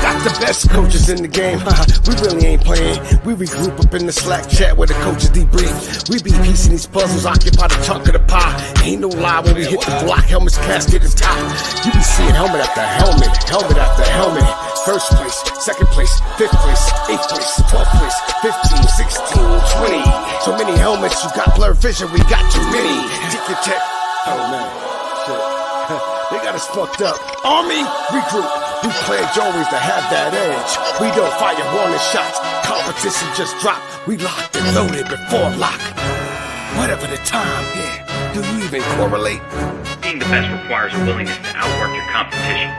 Got the best coaches in the game, we really ain't playing. We regroup up in the Slack chat where the coaches debrief. We be piecing these puzzles, occupy the chunk of the pie. Ain't no lie when we hit the block, helmet's casket is top. You be seeing helmet after helmet, helmet after helmet. First place, second place, fifth place, eighth place, 12th place, 15, 16, 20. So many helmets, you got blurred vision, we got too many. Take your tech. Oh man, shit. They got us fucked up. Army, regroup. We pledge always to have that edge. We don't fire warning shots. Competition just dropped. We locked and loaded before lock. Whatever the time, yeah. Do you even correlate? Being the best requires a willingness to outwork your competition.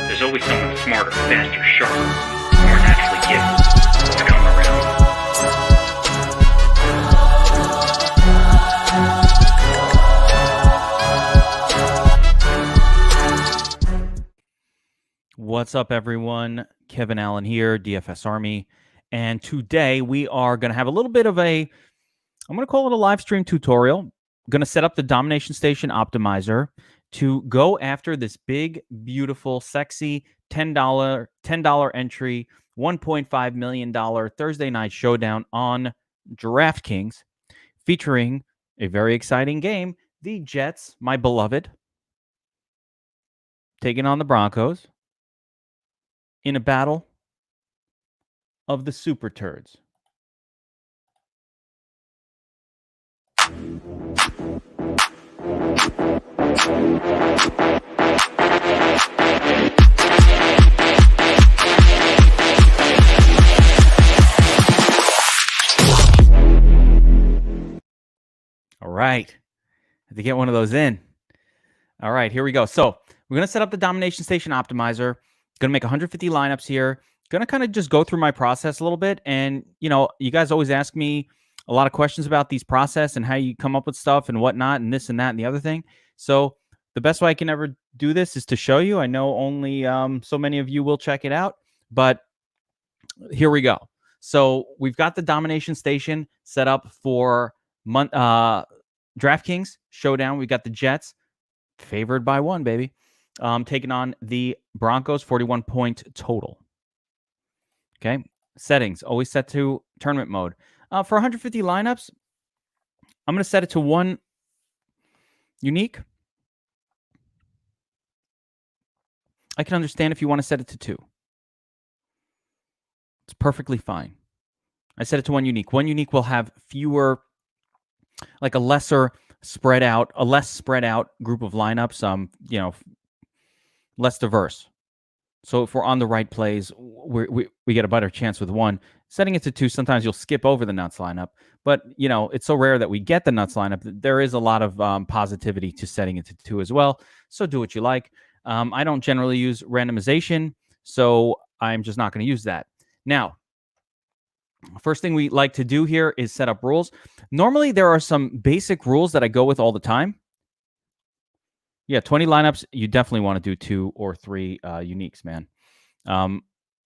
There's always someone smarter, faster, sharper, more naturally gifted to come around. What's up, everyone? Kevin Allen here, DFS Army. And today we are going to have a little bit of I'm going to call it a live stream tutorial. I'm going to set up the Domination Station Optimizer to go after this big, beautiful, sexy $10 entry, $1.5 million Thursday night showdown on Draftkings, featuring a very exciting game. The Jets, my beloved, taking on the Broncos in a battle of the Super Turds. All right. Had to get one of those in. All right, here we go. So we're going to set up the Domination Station Optimizer. Going to make 150 lineups here. Going to kind of just go through my process a little bit. And, you know, you guys always ask me a lot of questions about these process and how you come up with stuff and whatnot and this and that and the other thing. So the best way I can ever do this is to show you. I know only so many of you will check it out, but here we go. So we've got the Domination Station set up for DraftKings Showdown. We got the Jets favored by 1, baby. Taking on the Broncos, 41-point total. Okay. Settings, always set to tournament mode. For 150 lineups, I'm going to set it to 1 unique. I can understand if you want to set it to 2. It's perfectly fine. I set it to 1 unique. 1 unique will have fewer, like a less spread out group of lineups. You know, less diverse. So if we're on the right plays, we get a better chance with 1. Setting it to 2, sometimes you'll skip over the nuts lineup. But, you know, it's so rare that we get the nuts lineup. There is a lot of positivity to setting it to 2 as well. So do what you like. I don't generally use randomization, so I'm just not going to use that. Now, first thing we like to do here is set up rules. Normally, there are some basic rules that I go with all the time. Yeah, 20 lineups, you definitely want to do 2 or 3 uniques, man.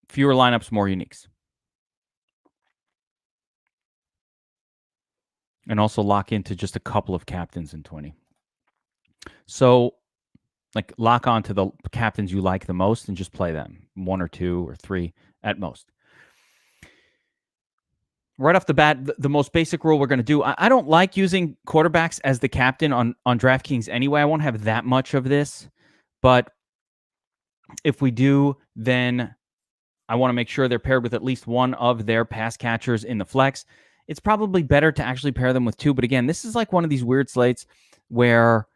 Fewer lineups, more uniques. And also lock into just a couple of captains in 20. So, like, lock on to the captains you like the most and just play them. 1 or 2 or 3 at most. Right off the bat, the most basic rule we're going to do, I don't like using quarterbacks as the captain on DraftKings anyway. I won't have that much of this. But if we do, then I want to make sure they're paired with at least one of their pass catchers in the flex. It's probably better to actually pair them with 2. But again, this is like one of these weird slates where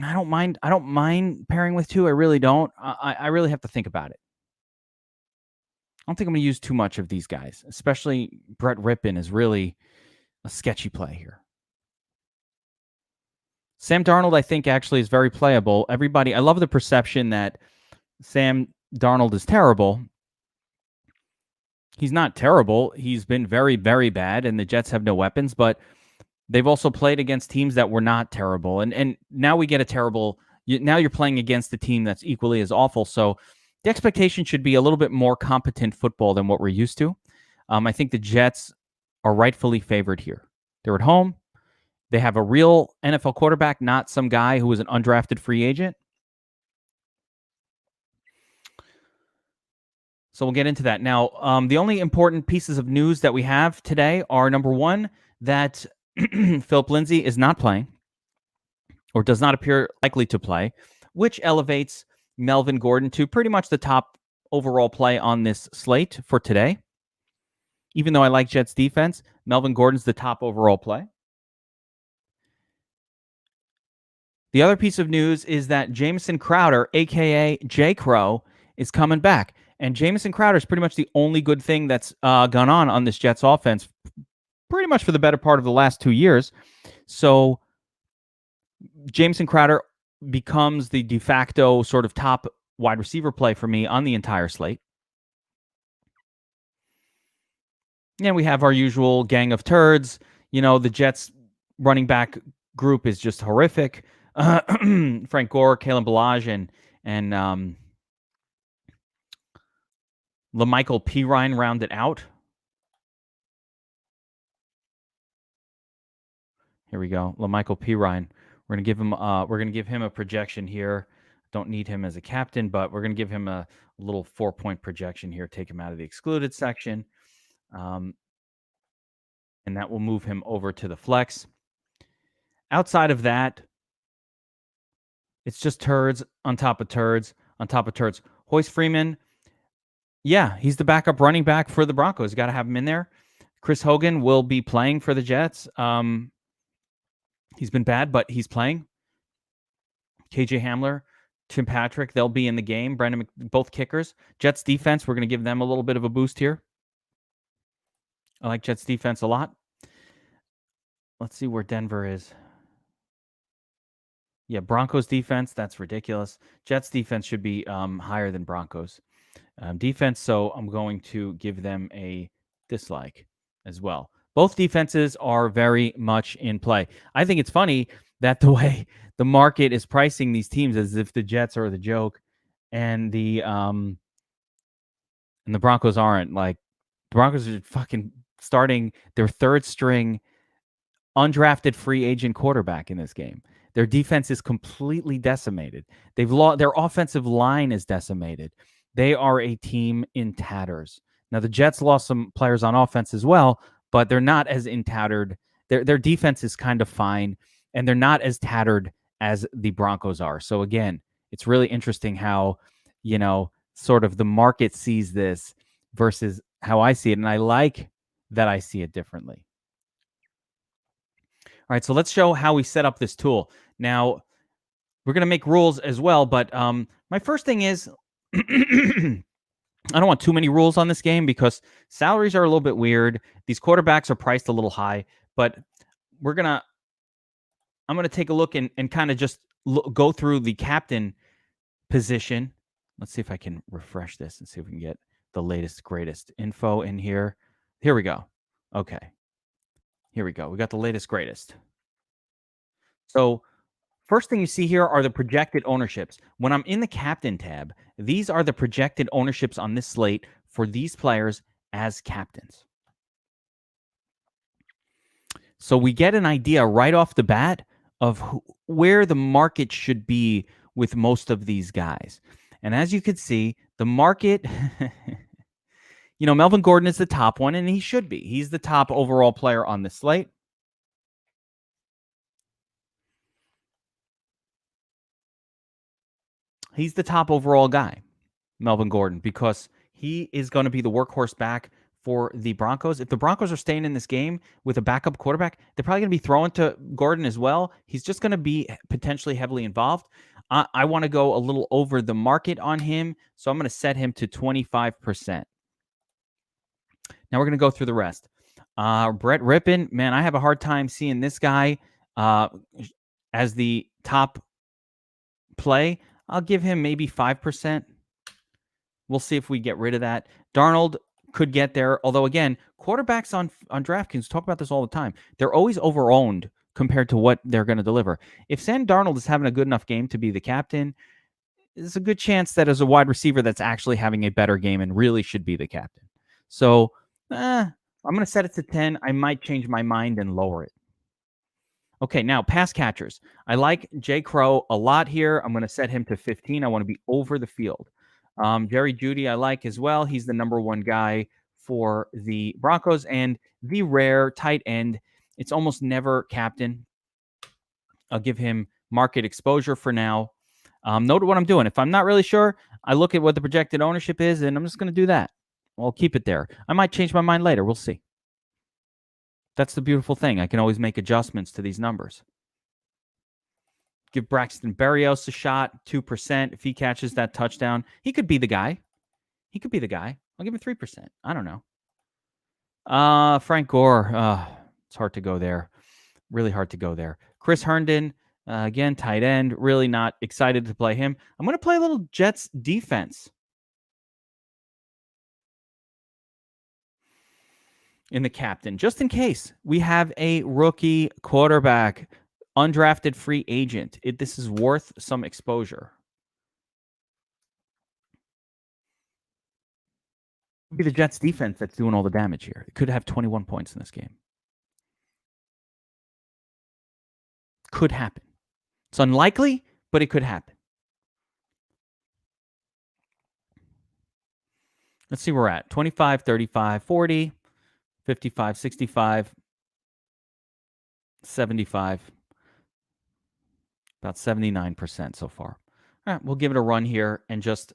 I don't mind pairing with 2. I really don't. I really have to think about it. I don't think I'm going to use too much of these guys, especially Brett Rippon is really a sketchy play here. Sam Darnold, I think, actually is very playable. Everybody, I love the perception that Sam Darnold is terrible. He's not terrible. He's been very, very bad, and the Jets have no weapons, but they've also played against teams that were not terrible. And now we get a terrible, now you're playing against a team that's equally as awful. So the expectation should be a little bit more competent football than what we're used to. I think the Jets are rightfully favored here. They're at home. They have a real NFL quarterback, not some guy who was an undrafted free agent. So we'll get into that. Now, the only important pieces of news that we have today are, number one, that Philip Lindsay is not playing or does not appear likely to play, which elevates Melvin Gordon to pretty much the top overall play on this slate for today. Even though I like Jets defense, Melvin Gordon's the top overall play. The other piece of news is that Jamison Crowder, a.k.a. J. Crow, is coming back. And Jamison Crowder is pretty much the only good thing that's gone on this Jets offense pretty much for the better part of the last 2 years. So Jamison Crowder becomes the de facto sort of top wide receiver play for me on the entire slate. And we have our usual gang of turds. You know, the Jets running back group is just horrific. Frank Gore, Kalen Ballage, and LaMichael Pirine rounded out. Here we go, LaMichael Pirine. We're gonna give him a projection here. Don't need him as a captain, but we're gonna give him a little 4-point projection here. Take him out of the excluded section, and that will move him over to the flex. Outside of that, it's just turds on top of turds on top of turds. Hoyce Freeman, yeah, he's the backup running back for the Broncos. Got to have him in there. Chris Hogan will be playing for the Jets. He's been bad, but he's playing. KJ Hamler, Tim Patrick, they'll be in the game. Both kickers. Jets defense, we're going to give them a little bit of a boost here. I like Jets defense a lot. Let's see where Denver is. Yeah, Broncos defense, that's ridiculous. Jets defense should be higher than Broncos defense, so I'm going to give them a dislike as well. Both defenses are very much in play. I think it's funny that the way the market is pricing these teams as if the Jets are the joke and the Broncos aren't. Like, the Broncos are fucking starting their third string undrafted free agent quarterback in this game. Their defense is completely decimated. Their offensive line is decimated. They are a team in tatters. Now, the Jets lost some players on offense as well, but they're not as in tattered. Their defense is kind of fine, and they're not as tattered as the Broncos are. So again, it's really interesting how, you know, sort of the market sees this versus how I see it, and I like that I see it differently. All right, so let's show how we set up this tool. Now, we're going to make rules as well, but my first thing is I don't want too many rules on this game because salaries are a little bit weird. These quarterbacks are priced a little high, but I'm going to take a look and kind of just go through the captain position. Let's see if I can refresh this and see if we can get the latest, greatest info in here. Here we go. Okay. Here we go. We got the latest, greatest. So first thing you see here are the projected ownerships. When I'm in the captain tab, these are the projected ownerships on this slate for these players as captains. So we get an idea right off the bat of where the market should be with most of these guys. And as you can see, the market, you know, Melvin Gordon is the top one, and he should be. He's the top overall player on the slate. He's the top overall guy, Melvin Gordon, because he is going to be the workhorse back for the Broncos. If the Broncos are staying in this game with a backup quarterback, they're probably going to be throwing to Gordon as well. He's just going to be potentially heavily involved. I want to go a little over the market on him, so I'm going to set him to 25%. Now we're going to go through the rest. Brett Rippon, man, I have a hard time seeing this guy as the top play. I'll give him maybe 5%. We'll see if we get rid of that. Darnold could get there, although again, quarterbacks on Draftkings talk about this all the time. They're always over-owned compared to what they're going to deliver. If Sam Darnold is having a good enough game to be the captain, there's a good chance that as a wide receiver that's actually having a better game and really should be the captain. So I'm going to set it to 10. I might change my mind and lower it. Okay, now pass catchers. I like J. Crow a lot here. I'm going to set him to 15. I want to be over the field. Jerry Jeudy I like as well. He's the number one guy for the Broncos, and the rare tight end. It's almost never captain. I'll give him market exposure for now. Note what I'm doing. If I'm not really sure, I look at what the projected ownership is, and I'm just going to do that. I'll keep it there. I might change my mind later. We'll see. That's the beautiful thing. I can always make adjustments to these numbers. Give Braxton Berrios a shot, 2%. If he catches that touchdown, he could be the guy. I'll give him 3%. I don't know. Frank Gore. It's hard to go there. Really hard to go there. Chris Herndon, again, tight end. Really not excited to play him. I'm going to play a little Jets defense in the captain, just in case we have a rookie quarterback, undrafted free agent. This is worth some exposure. It'd be the Jets defense that's doing all the damage here. It could have 21 points in this game. Could happen. It's unlikely, but it could happen. Let's see where we're at. 25, 35, 40, 55, 65, 75, about 79% so far. All right, we'll give it a run here and just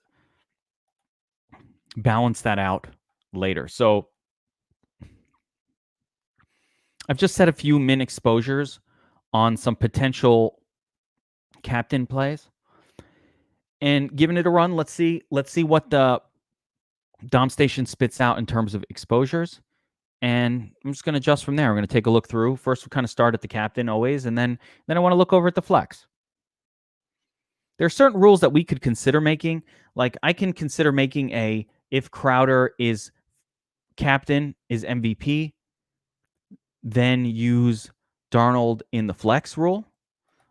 balance that out later. So I've just set a few min exposures on some potential captain plays and given it a run. Let's see what the Dom Station spits out in terms of exposures. And I'm just going to adjust from there. We're going to take a look through. First, we kind of start at the captain always, and then I want to look over at the flex. There are certain rules that we could consider making. Like I can consider making if Crowder is captain, is MVP, then use Darnold in the flex rule.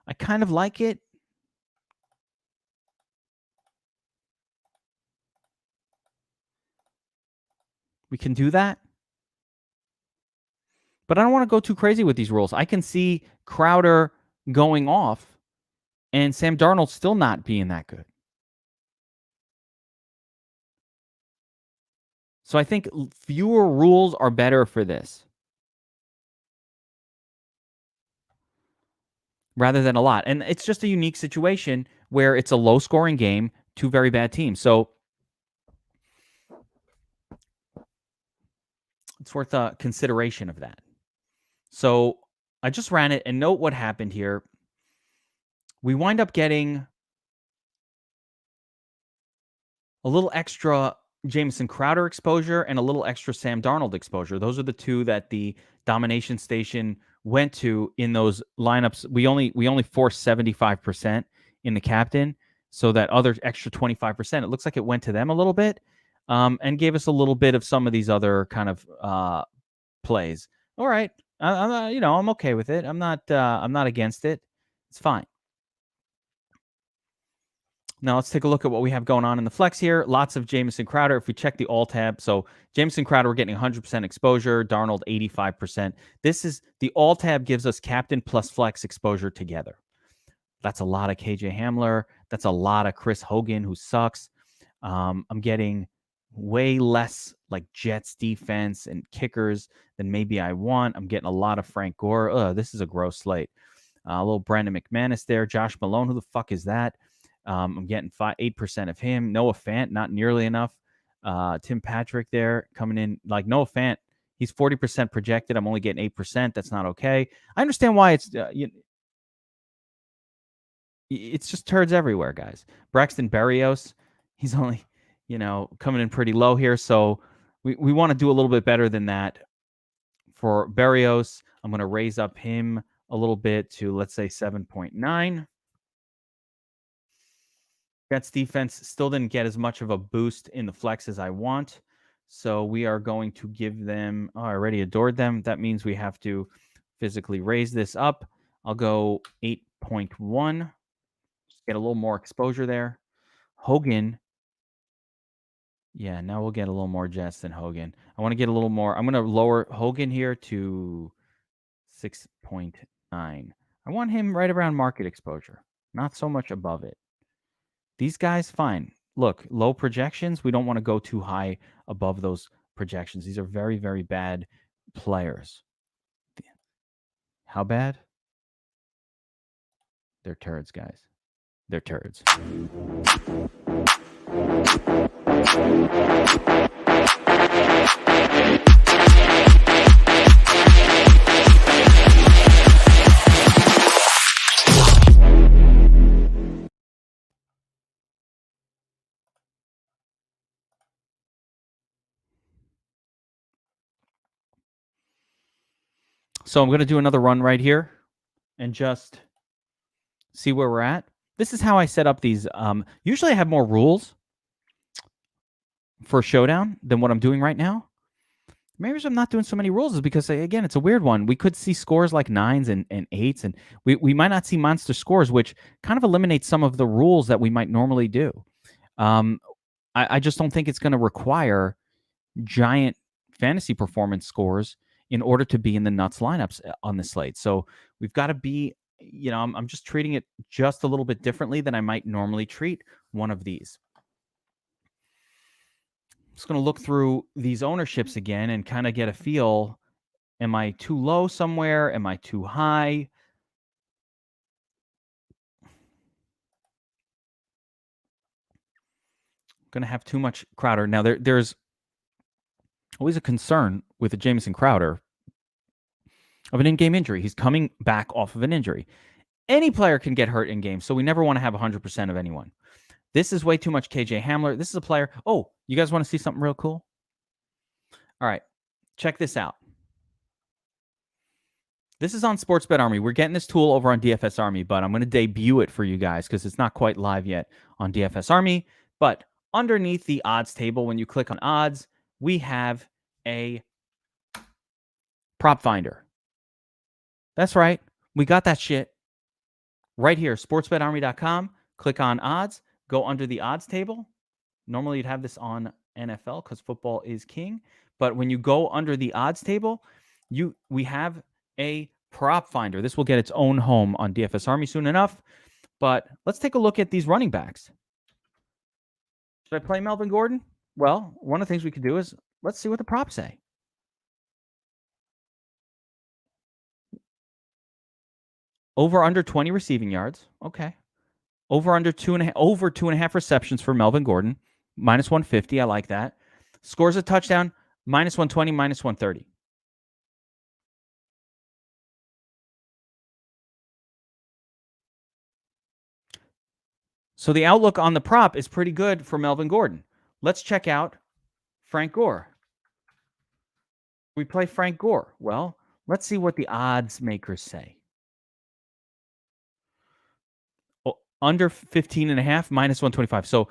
I kind of like it. We can do that. But I don't want to go too crazy with these rules. I can see Crowder going off and Sam Darnold still not being that good. So I think fewer rules are better for this rather than a lot. And it's just a unique situation where it's a low-scoring game, two very bad teams. So it's worth a consideration of that. So I just ran it, and note what happened here. We wind up getting a little extra Jamison Crowder exposure and a little extra Sam Darnold exposure. Those are the two that the Domination Station went to in those lineups. We only forced 75% in the captain, so that other extra 25%, it looks like it went to them a little bit, and gave us a little bit of some of these other kind of plays. All right, I'm okay with it. I'm not against it. It's fine. Now let's take a look at what we have going on in the flex here. Lots of Jamison Crowder. If we check the all tab, so Jamison Crowder, we're getting 100% exposure. Darnold, 85%. This is the all tab gives us captain plus flex exposure together. That's a lot of KJ Hamler. That's a lot of Chris Hogan, who sucks. I'm getting way less like Jets defense and kickers than maybe I want. I'm getting a lot of Frank Gore. This is a gross slate. A little Brandon McManus there. Josh Malone, who the fuck is that? I'm getting 8% of him. Noah Fant, not nearly enough. Tim Patrick there coming in. Like Noah Fant, he's 40% projected. I'm only getting 8%. That's not okay. I understand why it's just turds everywhere, guys. Braxton Berrios, he's only coming in pretty low here. So we want to do a little bit better than that for Berrios. I'm going to raise up him a little bit to, let's say, 7.9. Jets defense still didn't get as much of a boost in the flex as I want. So we are going to give them, I already adored them. That means we have to physically raise this up. I'll go 8.1. Just get a little more exposure there. Hogan. Yeah, now we'll get a little more Jets than Hogan. I want to get a little more. I'm going to lower Hogan here to 6.9. I want him right around market exposure, not so much above it. These guys, fine. look, low projections, we don't want to go too high above those projections. These are very, very bad players. How bad? They're turds, guys. They're turds. So I'm going to do another run right here and just see where we're at. This is how I set up these. Usually I have more rules for Showdown than what I'm doing right now. Maybe I'm not doing so many rules is because, again, it's a weird one. We could see scores like 9s and 8s, and we might not see monster scores, which kind of eliminates some of the rules that we might normally do. I just don't think it's going to require giant fantasy performance scores in order to be in the nuts lineups on the slate. So we've got to be, I'm just treating it just a little bit differently than I might normally treat one of these. I'm just going to look through these ownerships again and kind of get a feel. Am I too low somewhere? Am I too high? Going to have too much Crowder. Now, there's always a concern with a Jamison Crowder of an in-game injury. He's coming back off of an injury. Any player can get hurt in-game, so we never want to have 100% of anyone. This is way too much KJ Hamler. This is a player. Oh, you guys want to see something real cool? All right, check this out. This is on Sportsbet Army. We're getting this tool over on DFS Army, but I'm going to debut it for you guys because it's not quite live yet on DFS Army. But underneath the odds table, when you click on odds, we have a prop finder. That's right. We got that shit right here. SportsBetArmy.com. Click on odds. Go under the odds table. Normally you'd have this on NFL because football is king. But when you go under the odds table, we have a prop finder. This will get its own home on DFS Army soon enough. But let's take a look at these running backs. Should I play Melvin Gordon? Well, one of the things we could do is let's see what the props say. Over under 20 receiving yards. Okay. Over 2.5 receptions for Melvin Gordon. Minus 150. I like that. Scores a touchdown. Minus 120, minus 130. So the outlook on the prop is pretty good for Melvin Gordon. Let's check out Frank Gore. We play Frank Gore. Well, let's see what the odds makers say. Under 15.5, minus 125. So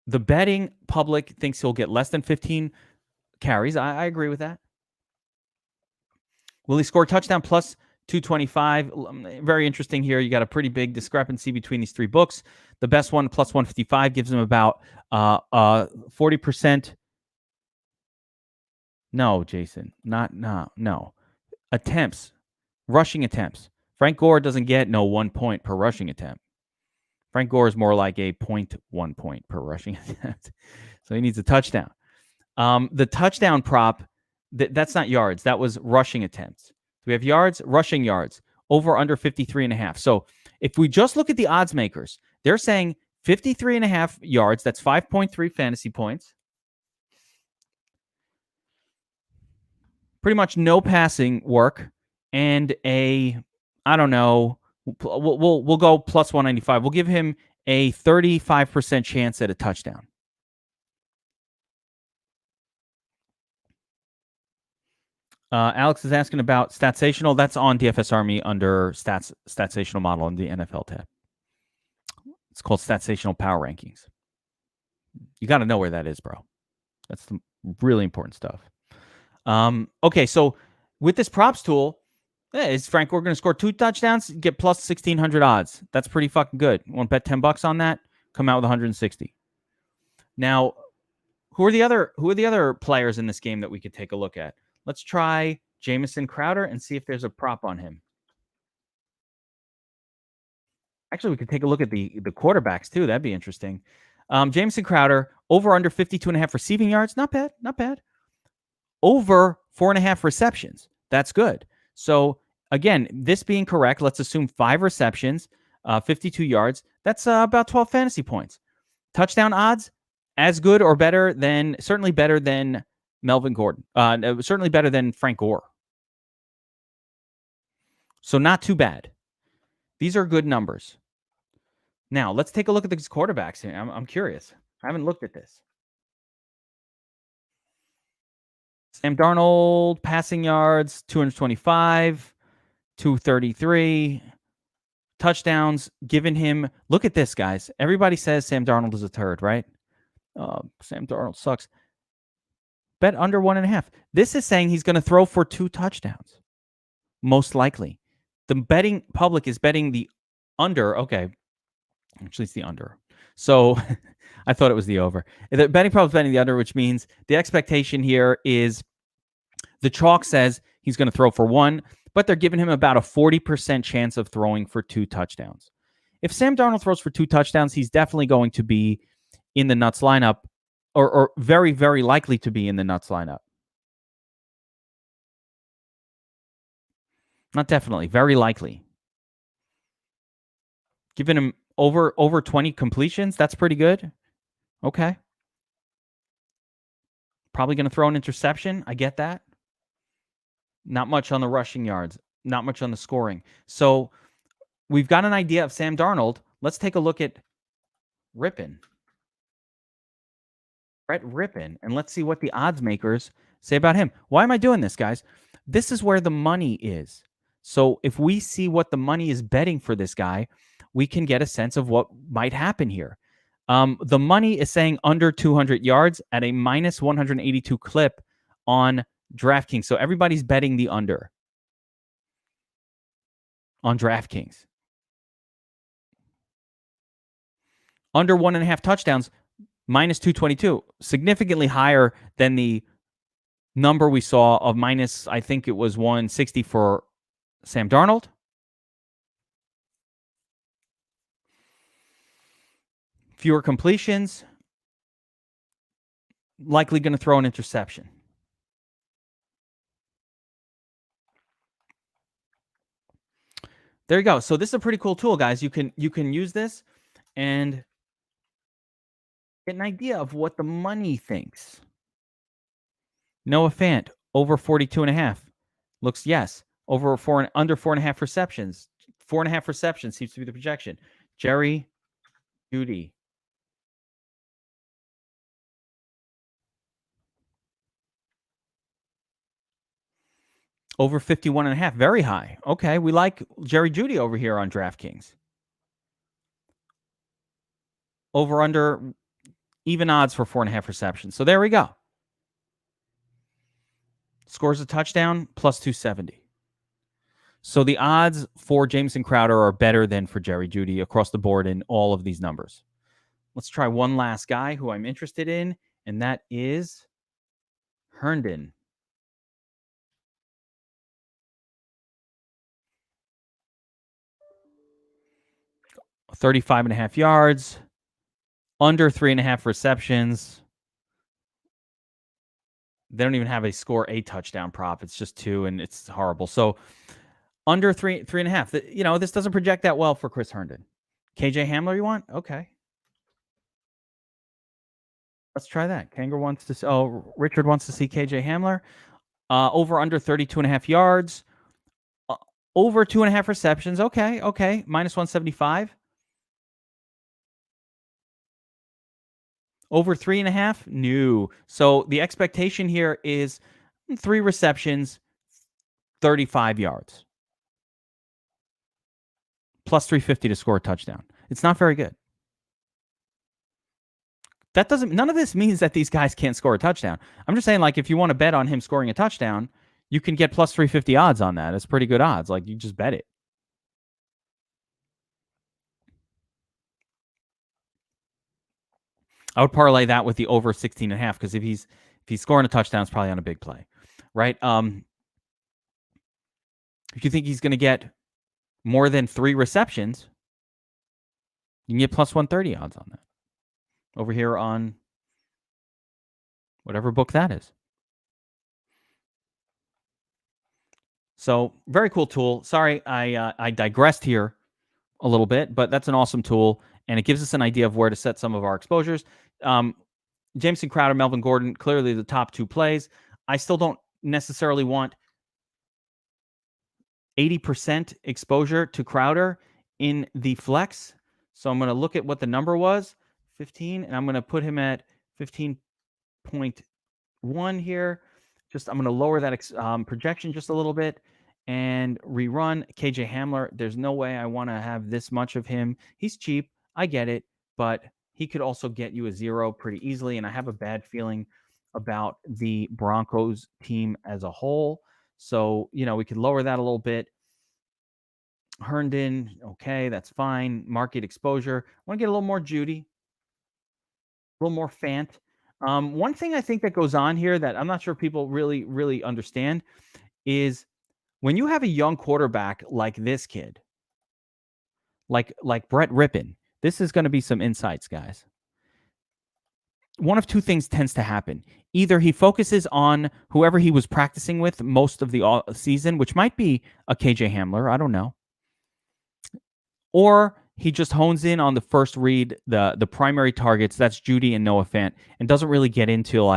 the betting public thinks he'll get less than 15 carries. I agree with that. Will he score a touchdown? Plus 225. Very interesting here. You got a pretty big discrepancy between these three books. The best one, plus 155, gives him about 40%. No, Jason. No. Attempts. Rushing attempts. Frank Gore doesn't get 1 point per rushing attempt. Frank Gore is more like a 0.1 point per rushing attempt. So he needs a touchdown. The touchdown prop, that's not yards. That was rushing attempts. We have yards, rushing yards, over under 53.5. So if we just look at the odds makers, they're saying 53.5 yards. That's 5.3 fantasy points. Pretty much no passing work. And I don't know, we'll go plus 195. We'll give him a 35% chance at a touchdown. Alex is asking about Statsational. That's on DFS Army under Statsational model in the NFL tab. It's called Statsational Power Rankings. You got to know where that is, bro. That's the really important stuff. Okay, so with this props tool, is Frank Gore going to score 2 touchdowns? Get plus 1,600 odds. That's pretty fucking good. Want to bet $10 on that? Come out with 160. Now, who are the other players in this game that we could take a look at? Let's try Jamison Crowder and see if there's a prop on him. Actually, we could take a look at the quarterbacks too. That'd be interesting. Jameson Crowder, over under 52.5 receiving yards. Not bad. Not bad. Over 4.5 receptions. That's good. So, again, this being correct, let's assume 5 receptions, 52 yards. That's about 12 fantasy points. Touchdown odds, as good or better than, certainly better than Melvin Gordon. Certainly better than Frank Gore. So not too bad. These are good numbers. Now, let's take a look at these quarterbacks here. I'm curious. I haven't looked at this. Sam Darnold, passing yards, 225, 233. Touchdowns, given him. Look at this, guys. Everybody says Sam Darnold is a turd, right? Sam Darnold sucks. Bet under 1.5. This is saying he's going to throw for 2 touchdowns. Most likely. The betting public is betting the under. Okay. Actually, it's the under. So I thought it was the over. The betting public is betting the under, which means the expectation here is the chalk says he's going to throw for 1, but they're giving him about a 40% chance of throwing for 2 touchdowns. If Sam Darnold throws for 2 touchdowns, he's definitely going to be in the nuts lineup, or very, very likely to be in the nuts lineup. Not definitely, very likely. Giving him over 20 completions, that's pretty good. Okay. Probably going to throw an interception. I get that. Not much on the rushing yards. Not much on the scoring. So we've got an idea of Sam Darnold. Let's take a look at Brett Rippon, and let's see what the odds makers say about him. Why am I doing this, guys? This is where the money is. So if we see what the money is betting for this guy, we can get a sense of what might happen here. The money is saying under 200 yards at a minus 182 clip on DraftKings. So everybody's betting the under on DraftKings. Under 1.5 touchdowns, minus 222, significantly higher than the number we saw of minus, I think it was 160 for Sam Darnold. Fewer completions, likely going to throw an interception. There you go. So this is a pretty cool tool, guys. You can use this and get an idea of what the money thinks. Noah Fant, over 42.5. Looks yes. Under 4.5 receptions. 4.5 receptions seems to be the projection. Jerry Jeudy. Over 51.5. Very high. Okay, we like Jerry Jeudy over here on DraftKings. Over under even odds for 4.5 receptions. So there we go. Scores a touchdown, plus 270. So the odds for Jameson Crowder are better than for Jerry Jeudy across the board in all of these numbers. Let's try one last guy who I'm interested in, and that is Herndon. 35.5 yards, under 3.5 receptions. They don't even have a score a touchdown prop. It's just 2, and it's horrible. So under 3.5. This doesn't project that well for Chris Herndon. KJ Hamler, you want? Okay. Let's try that. Richard wants to see KJ Hamler. Over under 32.5 yards. Over 2.5 receptions. Okay. Minus 175. Over 3.5? No. So the expectation here is 3 receptions, 35 yards. Plus 350 to score a touchdown. It's not very good. None of this means that these guys can't score a touchdown. I'm just saying, if you want to bet on him scoring a touchdown, you can get plus 350 odds on that. It's pretty good odds. You just bet it. I would parlay that with the over 16.5, because if he's scoring a touchdown, it's probably on a big play, right? If you think he's going to get more than 3 receptions, you can get plus 130 odds on that. over here on whatever book that is. So very cool tool. Sorry, I digressed here a little bit, but that's an awesome tool, and it gives us an idea of where to set some of our exposures. Jameson Crowder, Melvin Gordon, clearly the top two plays. I still don't necessarily want 80% exposure to Crowder in the flex. So I'm going to look at what the number was, 15, and I'm going to put him at 15.1 here. I'm going to lower that projection just a little bit and rerun KJ Hamler. There's no way I want to have this much of him. He's cheap. I get it, but he could also get you a 0 pretty easily. And I have a bad feeling about the Broncos team as a whole. So, we could lower that a little bit. Herndon, okay, that's fine. Market exposure. I want to get a little more Judy, a little more Fant. One thing I think that goes on here that I'm not sure people really, really understand is when you have a young quarterback like this kid, like Brett Rippon, this is going to be some insights, guys. One of two things tends to happen. Either he focuses on whoever he was practicing with most of the season, which might be a KJ Hamler, I don't know. Or he just hones in on the first read, the primary targets, that's Judy and Noah Fant, and doesn't really get into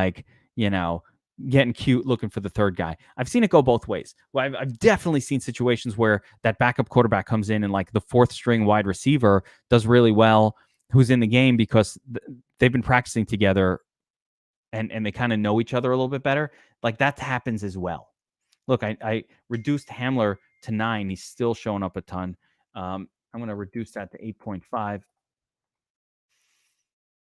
getting cute looking for the third guy. I've seen it go both ways. Well, I've definitely seen situations where that backup quarterback comes in and the fourth string wide receiver does really well, who's in the game because they've been practicing together and they kind of know each other a little bit better. That happens as well. Look, I reduced Hamler to 9. He's still showing up a ton. I'm going to reduce that to 8.5.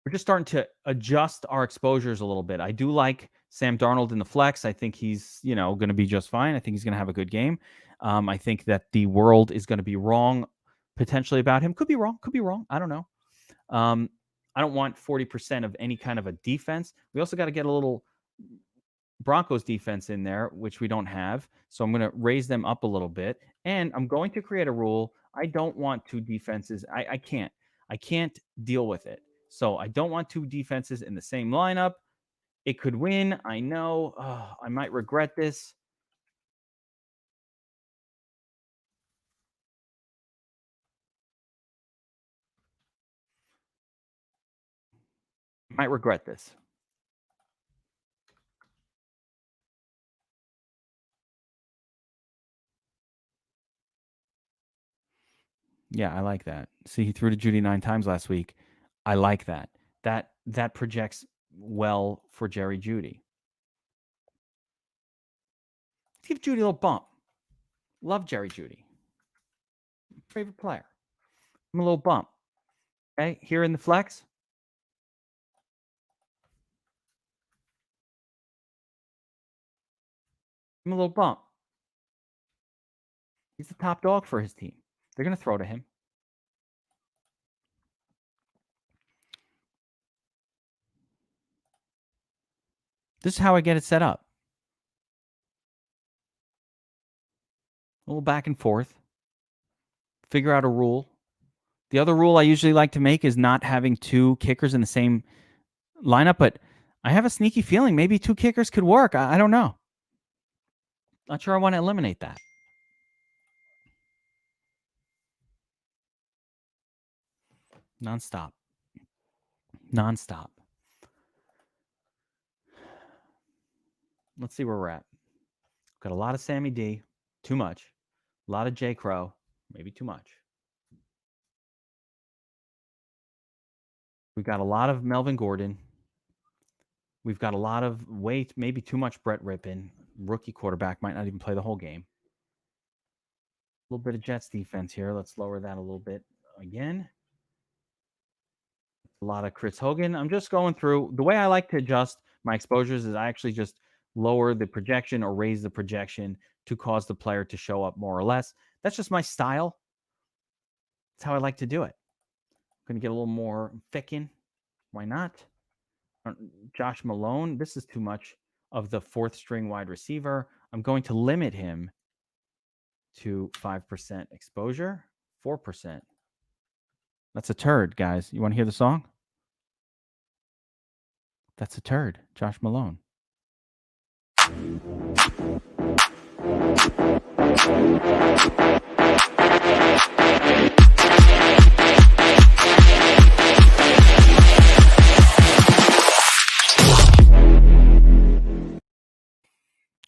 We're just starting to adjust our exposures a little bit. I do like Sam Darnold in the flex. I think he's, going to be just fine. I think he's going to have a good game. I think that the world is going to be wrong potentially about him. Could be wrong. I don't know. I don't want 40% of any kind of a defense. We also got to get a little Broncos defense in there, which we don't have. So I'm going to raise them up a little bit. And I'm going to create a rule. I don't want two defenses. I can't deal with it. So I don't want two defenses in the same lineup. It could win. I know. I might regret this. Might regret this. Yeah, I like that. See, he threw to Judy 9 times last week. I like that. That projects well for Jerry Judy. Let's give Judy a little bump. Love Jerry Judy. Favorite player. Give him a little bump. Okay, here in the flex. Give him a little bump. He's the top dog for his team. They're going to throw to him. This is how I get it set up. A little back and forth. Figure out a rule. The other rule I usually like to make is not having two kickers in the same lineup, but I have a sneaky feeling maybe two kickers could work. I don't know. Not sure I want to eliminate that. Nonstop. Let's see where we're at. Got a lot of Sammy D. Too much. A lot of J. Crow. Maybe too much. We've got a lot of Melvin Gordon. We've got a lot of maybe too much Brett Rippon. Rookie quarterback might not even play the whole game. A little bit of Jets defense here. Let's lower that a little bit again. A lot of Chris Hogan. I'm just going through. The way I like to adjust my exposures is I actually just lower the projection or raise the projection to cause the player to show up more or less. That's just my style. That's how I like to do it. I'm going to get a little more thicken. Why not? Josh Malone. This is too much of the fourth string wide receiver. I'm going to limit him to 5% exposure, 4%. That's a turd, guys. You want to hear the song? That's a turd. Josh Malone.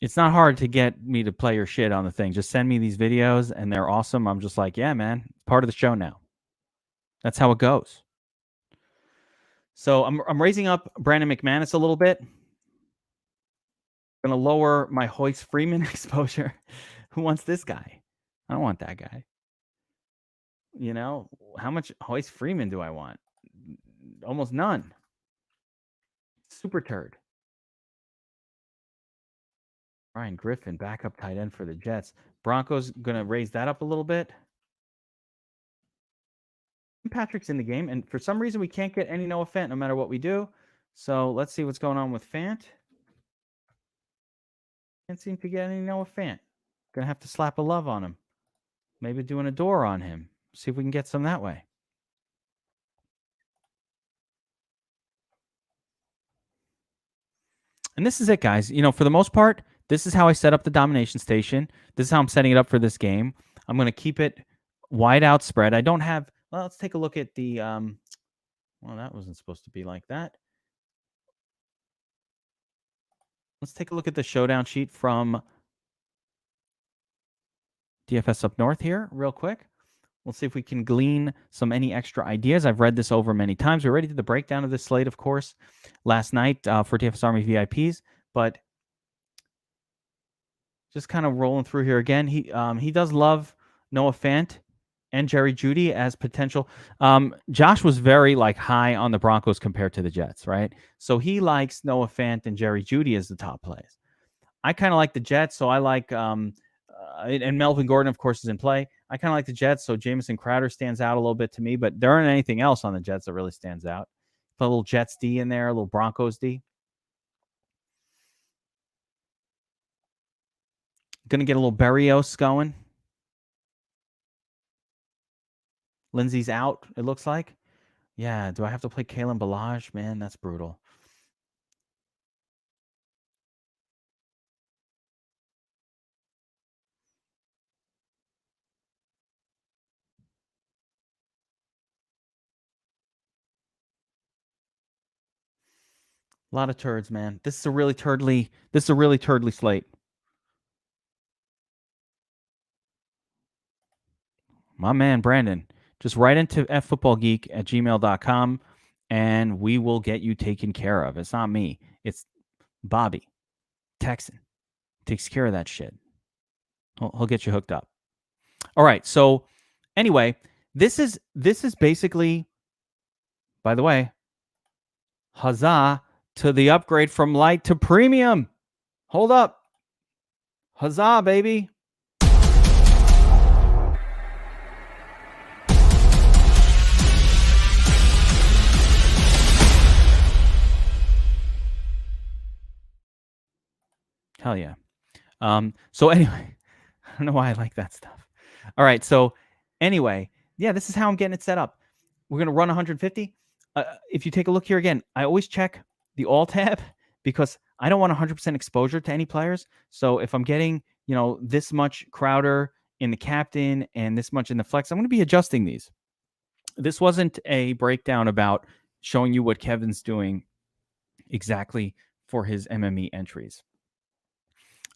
It's not hard to get me to play your shit on the thing. Just send me these videos and they're awesome. I'm just like, yeah, man, it's part of the show now. That's how it goes. So I'm raising up Brandon McManus a little bit. I'm going to lower my Hoyce Freeman exposure. Who wants this guy? I don't want that guy. You know, how much Hoyce Freeman do I want? Almost none. Super turd. Ryan Griffin, backup tight end for the Jets. Broncos going to raise that up a little bit. Patrick's in the game, and for some reason we can't get any Noah Fant no matter what we do. So let's see what's going on with Fant. Can't seem to get any Noah Fant. Gonna have to slap a love on him. Maybe do an adore on him. See if we can get some that way. And this is it, guys. You know, for the most part, this is how I set up the domination station. This is how I'm setting it up for this game. I'm going to keep it wide out spread. I don't have... Well, let's take a look at the... well, that wasn't supposed to be like that. Let's take a look at the showdown sheet from DFS Up North here real quick. We'll see if we can glean any extra ideas. I've read this over many times. We already did the breakdown of this slate, of course, last night for DFS Army VIPs. But just kind of rolling through here again. He does love Noah Fant and Jerry Jeudy as potential. Josh was very high on the Broncos compared to the Jets, right? So he likes Noah Fant and Jerry Jeudy as the top plays. I kind of like the Jets, so I like and Melvin Gordon, of course, is in play. I kind of like the Jets, so Jamison Crowder stands out a little bit to me, but there aren't anything else on the Jets that really stands out. Put a little Jets D in there, a little Broncos D. Going to get a little Berrios going. Lindsey's out, it looks like. Yeah, do I have to play Kalen Ballage? Man, that's brutal. A lot of turds, man. This is a really turdly slate. My man, Brandon, just write into ffootballgeek@gmail.com and we will get you taken care of. It's not me. It's Bobby, Texan. Takes care of that shit. He'll get you hooked up. All right. So anyway, this is basically, by the way, huzzah to the upgrade from light to premium. Hold up. Huzzah, baby. Hell yeah. So anyway, I don't know why I like that stuff. All right. So anyway, yeah, this is how I'm getting it set up. We're going to run 150. If you take a look here again, I always check the all tab because I don't want 100% exposure to any players. So if I'm getting, this much Crowder in the captain and this much in the flex, I'm going to be adjusting these. This wasn't a breakdown about showing you what Kevin's doing exactly for his MME entries.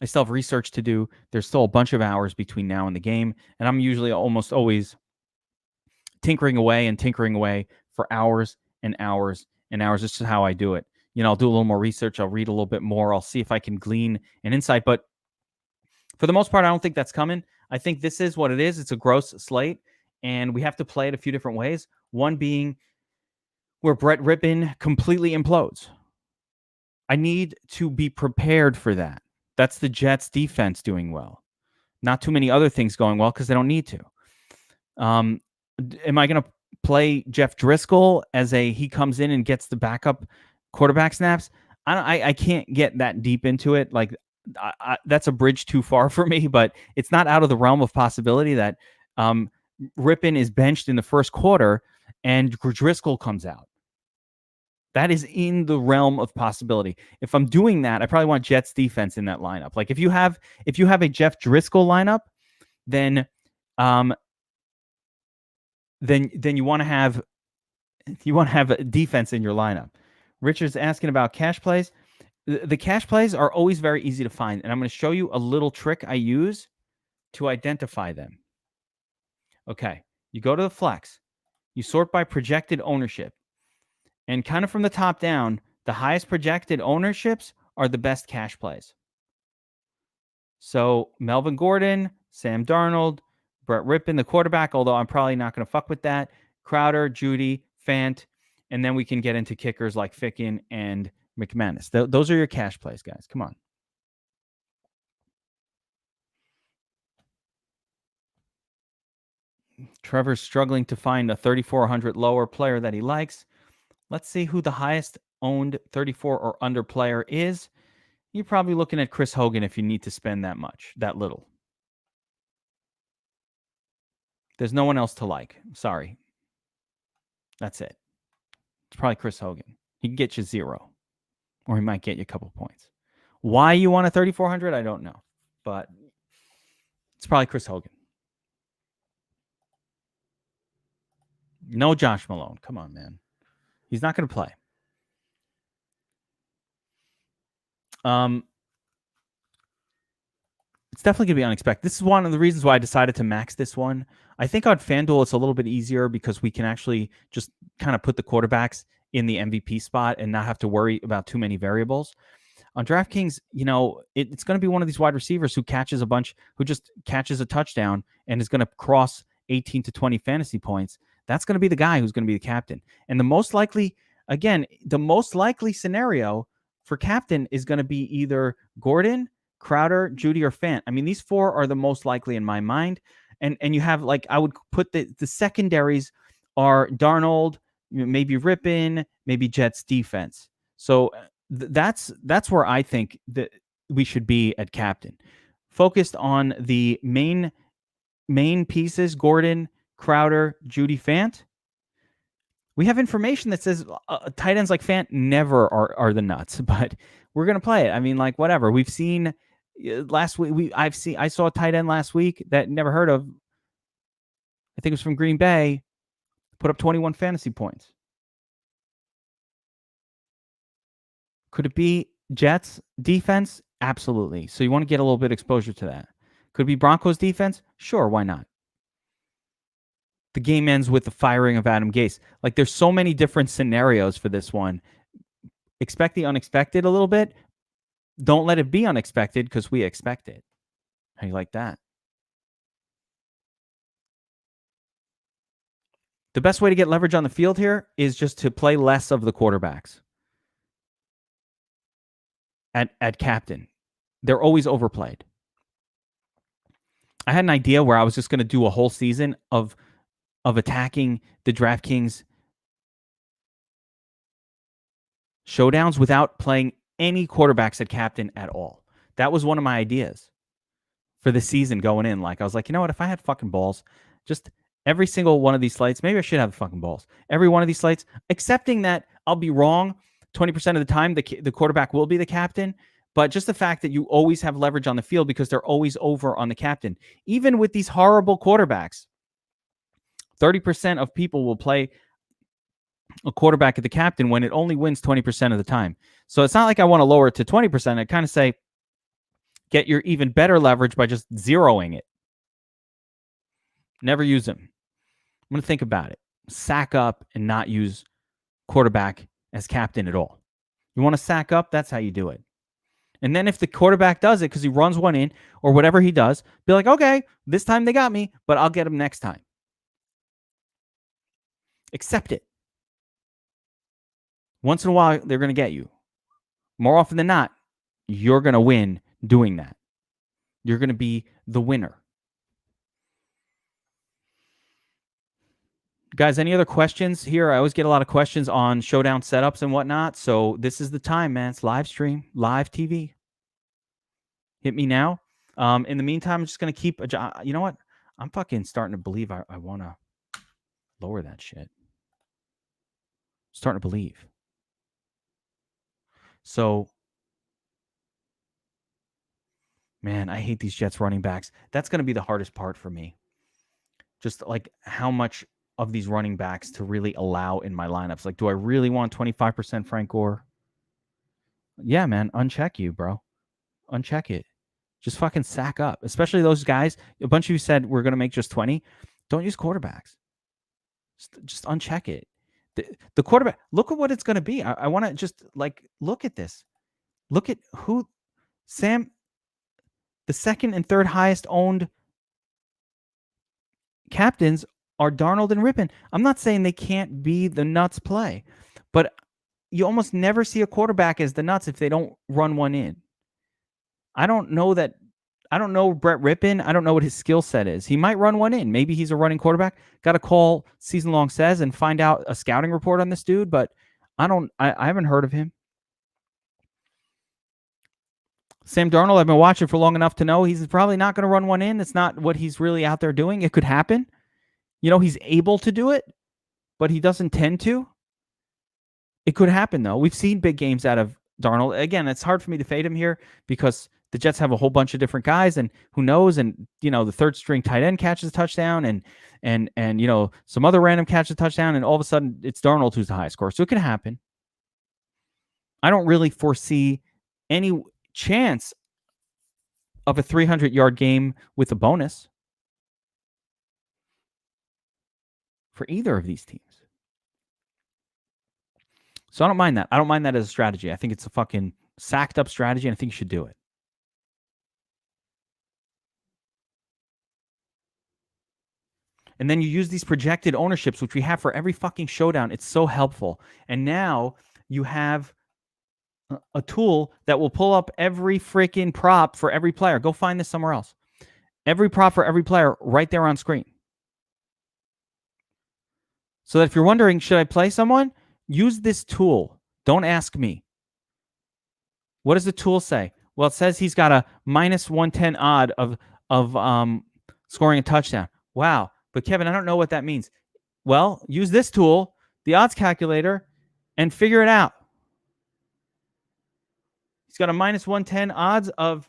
I still have research to do. There's still a bunch of hours between now and the game, and I'm usually almost always tinkering away for hours and hours and hours. This is how I do it. I'll do a little more research. I'll read a little bit more. I'll see if I can glean an insight. But for the most part, I don't think that's coming. I think this is what it is. It's a gross slate, and we have to play it a few different ways. One being where Brett Rippon completely implodes. I need to be prepared for that. That's the Jets defense doing well. Not too many other things going well because they don't need to. Am I going to play Jeff Driscoll as he comes in and gets the backup quarterback snaps? I can't get that deep into it. That's a bridge too far for me, but it's not out of the realm of possibility that Rippon is benched in the first quarter and Driscoll comes out. That is in the realm of possibility. If I'm doing that, I probably want Jets defense in that lineup. Like if you have a Jeff Driscoll lineup, then you want to have a defense in your lineup. Richard's asking about cash plays. The cash plays are always very easy to find, and I'm going to show you a little trick I use to identify them. Okay, you go to the flex, you sort by projected ownership, and kind of from the top down, the highest projected ownerships are the best cash plays. So Melvin Gordon, Sam Darnold, Brett Rippon, the quarterback, although I'm probably not going to fuck with that, Crowder, Judy, Fant, and then we can get into kickers like Ficken and McManus. Those are your cash plays, guys. Come on. Trevor's struggling to find a 3,400 lower player that he likes. Let's see who the highest owned 34 or under player is. You're probably looking at Chris Hogan if you need to spend that little. There's no one else to like. Sorry. That's it. It's probably Chris Hogan. He can get you 0, or he might get you a couple points. Why you want a 3,400, I don't know, but it's probably Chris Hogan. No Josh Malone. Come on, man. He's not going to play. It's definitely going to be unexpected. This is one of the reasons why I decided to max this one. I think on FanDuel, it's a little bit easier because we can actually just kind of put the quarterbacks in the MVP spot and not have to worry about too many variables. On DraftKings, it's going to be one of these wide receivers who just catches a touchdown and is going to cross 18 to 20 fantasy points. That's going to be the guy who's going to be the captain. And the most likely scenario for captain is going to be either Gordon, Crowder, Judy, or Fant. I mean, these 4 are the most likely in my mind. And you have, I would put the secondaries are Darnold, maybe Rippon, maybe Jets defense. So that's where I think that we should be at captain. Focused on the main pieces, Gordon, Crowder, Judy, Fant. We have information that says tight ends like Fant never are the nuts, but we're going to play it. I mean, whatever. We've seen last week. I saw a tight end last week that never heard of. I think it was from Green Bay. Put up 21 fantasy points. Could it be Jets defense? Absolutely. So you want to get a little bit of exposure to that. Could it be Broncos defense? Sure, why not? The game ends with the firing of Adam Gase. There's so many different scenarios for this one. Expect the unexpected a little bit. Don't let it be unexpected because we expect it. How you like that? The best way to get leverage on the field here is just to play less of the quarterbacks. At captain. They're always overplayed. I had an idea where I was just going to do a whole season of attacking the DraftKings showdowns without playing any quarterbacks at captain at all. That was one of my ideas for the season going in. I was like, you know what? If I had fucking balls, just every single one of these slates, maybe I should have fucking balls. Every one of these slates, accepting that I'll be wrong 20% of the time, the quarterback will be the captain. But just the fact that you always have leverage on the field because they're always over on the captain. Even with these horrible quarterbacks, 30% of people will play a quarterback at the captain when it only wins 20% of the time. So it's not like I want to lower it to 20%. I kind of say, get your even better leverage by just zeroing it. Never use them. I'm going to think about it. Sack up and not use quarterback as captain at all. You want to sack up? That's how you do it. And then if the quarterback does it because he runs one in or whatever he does, be like, okay, this time they got me, but I'll get him next time. Accept it. Once in a while, they're going to get you. More often than not, you're going to win doing that. You're going to be the winner. Guys, any other questions here? I always get a lot of questions on Showdown setups and whatnot. So this is the time, man. It's live stream, live TV. Hit me now. In the meantime, I'm just going to keep... You know what? I'm fucking starting to believe I want to lower that shit. Starting to believe. So, man, I hate these Jets running backs. That's going to be the hardest part for me. Just like how much of these running backs to really allow in my lineups. Like, do I really want 25% Frank Gore? Yeah, man, uncheck you, bro. Uncheck it. Just fucking sack up. Especially those guys. A bunch of you said we're going to make just 20. Don't use quarterbacks. Just uncheck it. The quarterback, look at what it's going to be. I want to just like look at this. Look at who Sam, the second and third highest owned captains are Darnold and Rippon. I'm not saying they can't be the nuts play, but you almost never see a quarterback as the nuts if they don't run one in. I don't know Brett Rippon. I don't know what his skill set is. He might run one in. Maybe he's a running quarterback. Got to call Season Long Says and find out a scouting report on this dude, but I haven't heard of him. Sam Darnold, I've been watching for long enough to know he's probably not going to run one in. It's not what he's really out there doing. It could happen. He's able to do it, but he doesn't tend to. It could happen, though. We've seen big games out of Darnold. Again, it's hard for me to fade him here because the Jets have a whole bunch of different guys, and who knows? And the third string tight end catches a touchdown, and some other random catches a touchdown, and all of a sudden it's Darnold who's the highest scorer. So it could happen. I don't really foresee any chance of a 300-yard game with a bonus for either of these teams. So I don't mind that. I don't mind that as a strategy. I think it's a fucking sacked up strategy, and I think you should do it. And then you use these projected ownerships, which we have for every fucking showdown. It's so helpful. And now you have a tool that will pull up every freaking prop for every player. Go find this somewhere else. Every prop for every player right there on screen. So that if you're wondering, should I play someone? Use this tool. Don't ask me. What does the tool say? Well, it says he's got a minus 110 odd of scoring a touchdown. Wow. But Kevin, I don't know what that means. Well, use this tool, the odds calculator, and figure it out. He's got a minus 110 odds of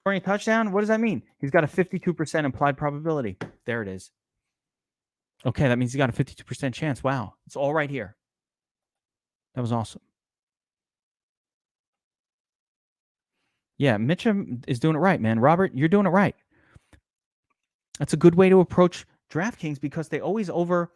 scoring a touchdown. What does that mean? He's got a 52% implied probability. There it is. Okay, that means he got a 52% chance. Wow. It's all right here. That was awesome. Yeah, Mitchum is doing it right, man. Robert, you're doing it right. That's a good way to approach DraftKings because they always over-own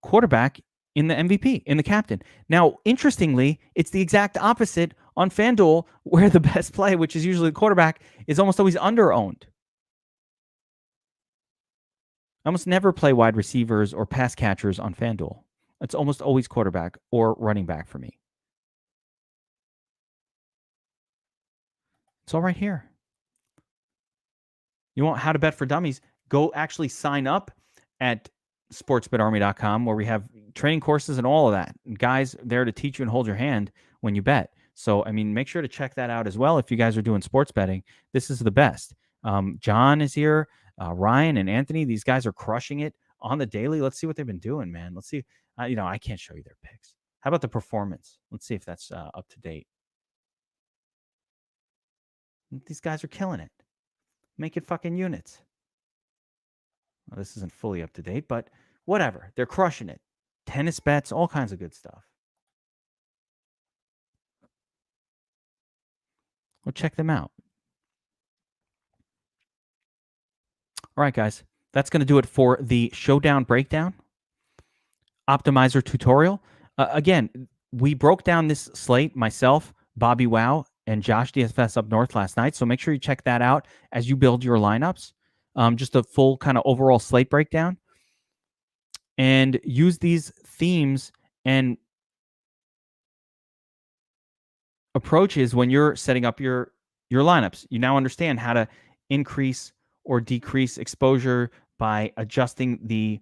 quarterback in the MVP, in the captain. Now, interestingly, it's the exact opposite on FanDuel, where the best play, which is usually the quarterback, is almost always under-owned. I almost never play wide receivers or pass catchers on FanDuel. It's almost always quarterback or running back for me. It's all right here. You want how to bet for dummies? Go actually sign up at sportsbetarmy.com where we have training courses and all of that. And guys there to teach you and hold your hand when you bet. So, make sure to check that out as well. If you guys are doing sports betting, this is the best. John is here. Ryan and Anthony, these guys are crushing it on the daily. Let's see what they've been doing, man. Let's see. I can't show you their picks. How about the performance? Let's see if that's up to date. These guys are killing it. Make it fucking units. Well, this isn't fully up to date, but whatever. They're crushing it. Tennis bets, all kinds of good stuff. Well, check them out. All right, guys. That's going to do it for the Showdown breakdown optimizer tutorial. Again, we broke down this slate, myself, Bobby Wow, and Josh DFS up north last night. So make sure you check that out as you build your lineups. Just a full kind of overall slate breakdown. And use these themes and approaches when you're setting up your lineups. You now understand how to increase or decrease exposure by adjusting the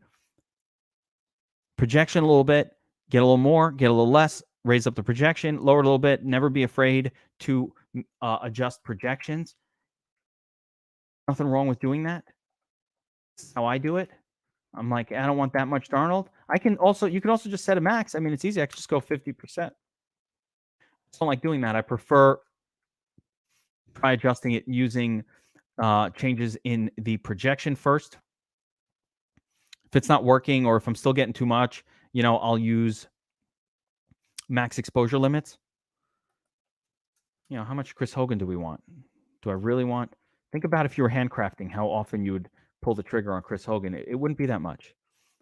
projection a little bit, get a little more, get a little less, raise up the projection, lower it a little bit. Never be afraid to adjust projections. Nothing wrong with doing that. That's how I do it. I'm like, I don't want that much Darnold. You can also just set a max. I mean, it's easy. I can just go 50%. I don't like doing that. I prefer try adjusting it using changes in the projection first. If it's not working or if I'm still getting too much, I'll use max exposure limits. How much Chris Hogan do we want? Do I really want? Think about if you were handcrafting, how often you would pull the trigger on Chris Hogan. It wouldn't be that much.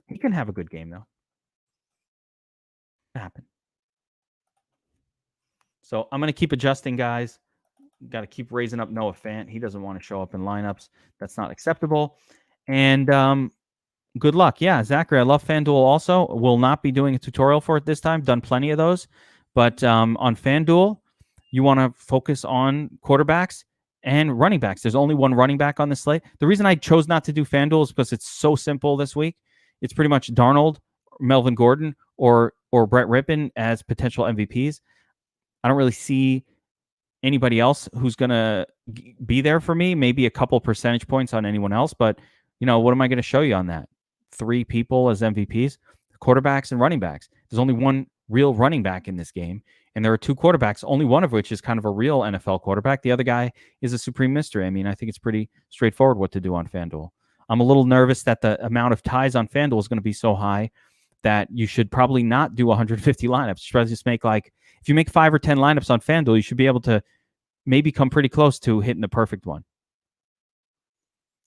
He can have a good game, though. Happen. So I'm going to keep adjusting, guys. Got to keep raising up Noah Fant. He doesn't want to show up in lineups. That's not acceptable. And good luck. Yeah, Zachary, I love FanDuel also. Will not be doing a tutorial for it this time. Done plenty of those. But on FanDuel, you want to focus on quarterbacks and running backs. There's only one running back on the slate. The reason I chose not to do FanDuel is because it's so simple this week. It's pretty much Darnold, Melvin Gordon, or Brett Rippon as potential MVPs. I don't really see anybody else who's going to be there for me. Maybe a couple percentage points on anyone else. But, what am I going to show you on that? 3 people as MVPs, quarterbacks and running backs. There's only one real running back in this game. And there are 2 quarterbacks, only one of which is kind of a real NFL quarterback. The other guy is a supreme mystery. I mean, I think it's pretty straightforward what to do on FanDuel. I'm a little nervous that the amount of ties on FanDuel is going to be so high that you should probably not do 150 lineups. You should just make if you make 5 or 10 lineups on FanDuel, you should be able to maybe come pretty close to hitting the perfect one.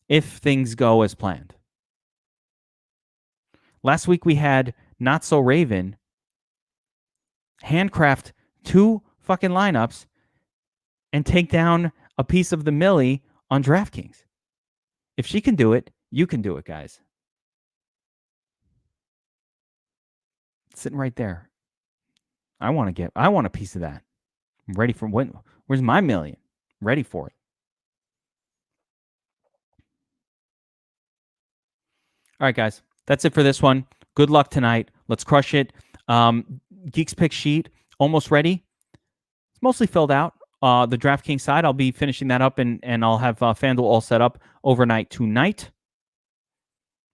If things go as planned. Last week we had Not So Raven handcraft 2 fucking lineups and take down a piece of the millie on DraftKings. If she can do it, you can do it, guys. It's sitting right there. I want a piece of that. I'm ready for when. Where's my million? I'm ready for it. All right, guys. That's it for this one. Good luck tonight. Let's crush it. Geek's pick sheet almost ready. It's mostly filled out. The DraftKings side, I'll be finishing that up, and I'll have FanDuel all set up overnight tonight.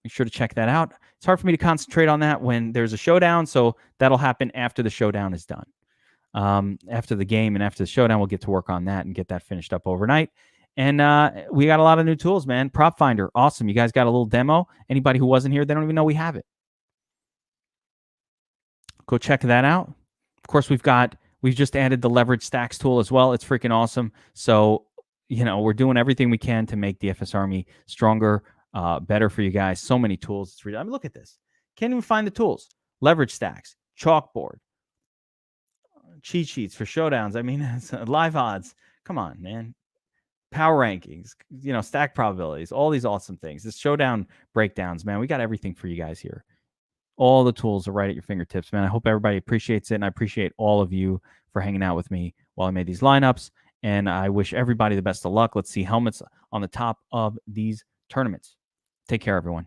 Make sure to check that out. It's hard for me to concentrate on that when there's a showdown, so that'll happen after the showdown is done. After the game and after the showdown, we'll get to work on that and get that finished up overnight. And we got a lot of new tools, man. Prop Finder, awesome. You guys got a little demo. Anybody who wasn't here, they don't even know we have it. Go check that out. Of course, we've just added the leverage stacks tool as well. It's freaking awesome. So, we're doing everything we can to make DFS Army stronger, better for you guys. So many tools. It's really, look at this. Can't even find the tools. Leverage stacks, chalkboard, cheat sheets for showdowns. I mean, it's live odds. Come on, man. Power rankings, stack probabilities, all these awesome things. This showdown breakdowns, man. We got everything for you guys here. All the tools are right at your fingertips, man. I hope everybody appreciates it, and I appreciate all of you for hanging out with me while I made these lineups, and I wish everybody the best of luck. Let's see helmets on the top of these tournaments. Take care, everyone.